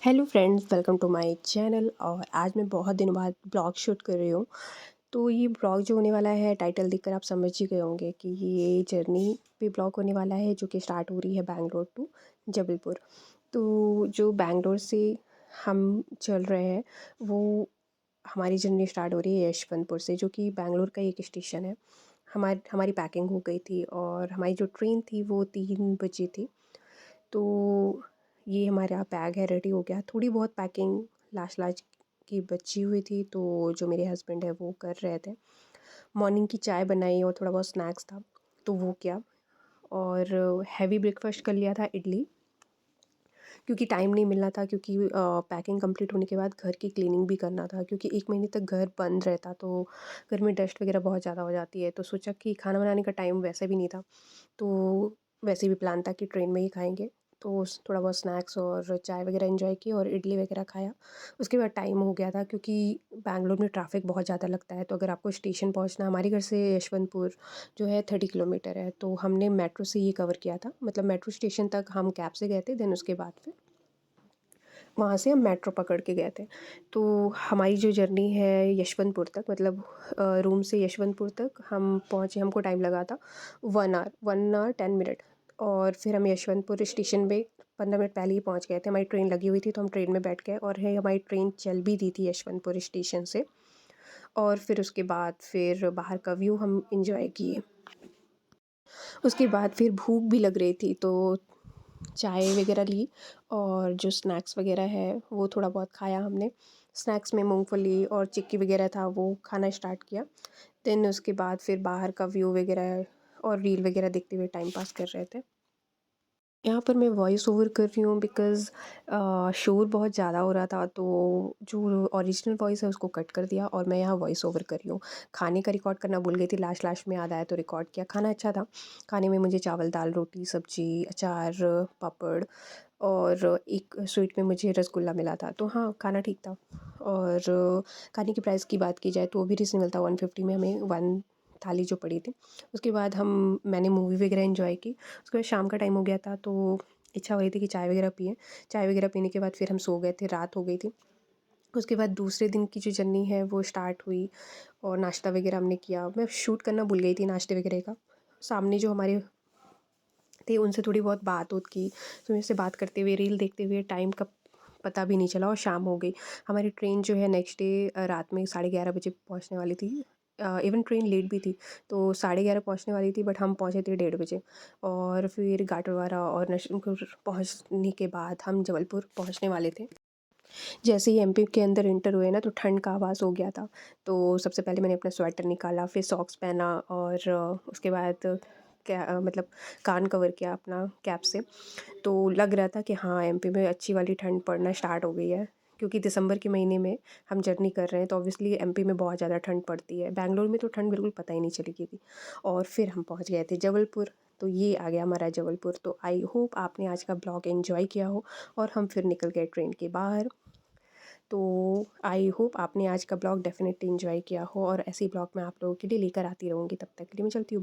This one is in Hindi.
Hello friends, welcome to my channel. और आज मैं बहुत दिनों बाद ब्लॉग शूट कर रही हूँ। तो ये ब्लॉग जो होने वाला है, टाइटल देखकर आप समझ ही गए होंगे कि ये जर्नी पे ब्लॉग होने वाला है, जो कि स्टार्ट हो रही है बैंगलोर टू जबलपुर। तो जो बैंगलोर से हम चल रहे हैं, वो हमारी जर्नी स्टार्ट हो रही है यशवंतपुर से, जो कि बैंगलोर का एक स्टेशन है। हमारी पैकिंग हो गई थी और हमारी जो ट्रेन थी वो 3 बजे थी। तो ये हमारा बैग है, रेडी हो गया। थोड़ी बहुत पैकिंग लास्ट लास्ट की बची हुई थी, तो जो मेरे हस्बैंड है वो कर रहे थे। मॉर्निंग की चाय बनाई और थोड़ा बहुत स्नैक्स था, तो वो किया। और हैवी ब्रेकफास्ट कर लिया था, इडली, क्योंकि टाइम नहीं मिलना था, क्योंकि पैकिंग कंप्लीट होने के बाद घर की क्लीनिंग भी करना था, क्योंकि 1 महीने तक घर बंद रहता तो घर में डस्ट वगैरह बहुत ज़्यादा हो जाती है। तो सोचा कि खाना बनाने का टाइम वैसे भी नहीं था, तो वैसे भी प्लान था कि ट्रेन में ही खाएँगे। तो थोड़ा बहुत स्नैक्स और चाय वगैरह एंजॉय की और इडली वगैरह खाया। उसके बाद टाइम हो गया था, क्योंकि बैंगलोर में ट्रैफ़िक बहुत ज़्यादा लगता है। तो अगर आपको स्टेशन पहुँचना, हमारे घर से यशवंतपुर जो है 30 किलोमीटर है, तो हमने मेट्रो से ये कवर किया था। मतलब मेट्रो स्टेशन तक हम कैब से गए थे, देन उसके बाद फिर वहाँ से हम मेट्रो पकड़ के गए थे। तो हमारी जो जर्नी है यशवंतपुर तक, मतलब रूम से यशवंतपुर तक हम पहुँचे, हमको टाइम लगा था 1 आवर 10 मिनट। और फिर हम यशवंतपुर स्टेशन पे 15 मिनट पहले ही पहुँच गए थे। हमारी ट्रेन लगी हुई थी, तो हम ट्रेन में बैठ गए, और है हमारी ट्रेन चल भी दी थी यशवंतपुर स्टेशन से। और फिर उसके बाद फिर बाहर का व्यू हम एंजॉय किए। उसके बाद फिर भूख भी लग रही थी, तो चाय वगैरह ली, और जो स्नैक्स वगैरह है वो थोड़ा बहुत खाया हमने। स्नैक्स में मूंगफली और चिक्की वगैरह था, वो खाना स्टार्ट किया। देन उसके बाद फिर बाहर का व्यू वगैरह और रील वगैरह देखते हुए टाइम पास कर रहे थे। यहाँ पर मैं वॉइस ओवर कर रही हूँ, बिकॉज़ शोर बहुत ज़्यादा हो रहा था, तो जो ओरिजिनल वॉइस है उसको कट कर दिया और मैं यहाँ वॉइस ओवर कर रही हूँ। खाने का रिकॉर्ड करना भूल गई थी, लास्ट लास्ट में याद आया तो रिकॉर्ड किया। खाना अच्छा था। खाने में मुझे चावल, दाल, रोटी, सब्ज़ी, अचार, पापड़, और एक स्वीट में मुझे रसगुल्ला मिला था। तो हाँ, खाना ठीक था। और खाने की प्राइस की बात की जाए तो वो भी रीज़नेबल था। 150 में हमें 1 थाली जो पड़ी थी। उसके बाद मैंने मूवी वगैरह एन्जॉय की। उसके बाद शाम का टाइम हो गया था, तो इच्छा हो रही थी कि चाय वगैरह पिएँ। चाय वगैरह पीने के बाद फिर हम सो गए थे, रात हो गई थी। उसके बाद दूसरे दिन की जो जर्नी है वो स्टार्ट हुई, और नाश्ता वगैरह हमने किया। मैं शूट करना भूल गई थी नाश्ते वगैरह का। सामने जो हमारे थे उनसे थोड़ी बहुत बात-वूत की, तो उनसे बात करते हुए, रील देखते हुए टाइम का पता भी नहीं चला और शाम हो गई। हमारी ट्रेन जो है नेक्स्ट डे रात में 11:30 बजे पहुँचने वाली थी। इवन ट्रेन लेट भी थी, तो 11:30 पहुँचने वाली थी, बट हम पहुँचे थे 1:30 बजे। और फिर गाटरवारा और नरसिंहपुर पहुँचने के बाद हम जबलपुर पहुँचने वाले थे। जैसे ही एमपी के अंदर एंटर हुए ना, तो ठंड का आभास हो गया था। तो सबसे पहले मैंने अपना स्वेटर निकाला, फिर सॉक्स पहना, और उसके बाद मतलब कान कवर किया अपना कैप से। तो लग रहा था कि हाँ, एमपी में अच्छी वाली ठंड पड़ना स्टार्ट हो गई है, क्योंकि दिसंबर के महीने में हम जर्नी कर रहे हैं, तो ऑब्वियसली एमपी में बहुत ज़्यादा ठंड पड़ती है। बैंगलोर में तो ठंड बिल्कुल पता ही नहीं चली थी। और फिर हम पहुंच गए थे जबलपुर। तो ये आ गया हमारा जबलपुर। तो आई होप आपने आज का ब्लॉग एंजॉय किया हो। और हम फिर निकल गए ट्रेन के बाहर। तो आई होप आपने आज का ब्लॉग डेफिनेटली एंजॉय किया हो, और ऐसे ही ब्लॉग मैं आप लोगों के लिए लेकर आती रहूँगी। तब तक के लिए मैं चलती हूँ।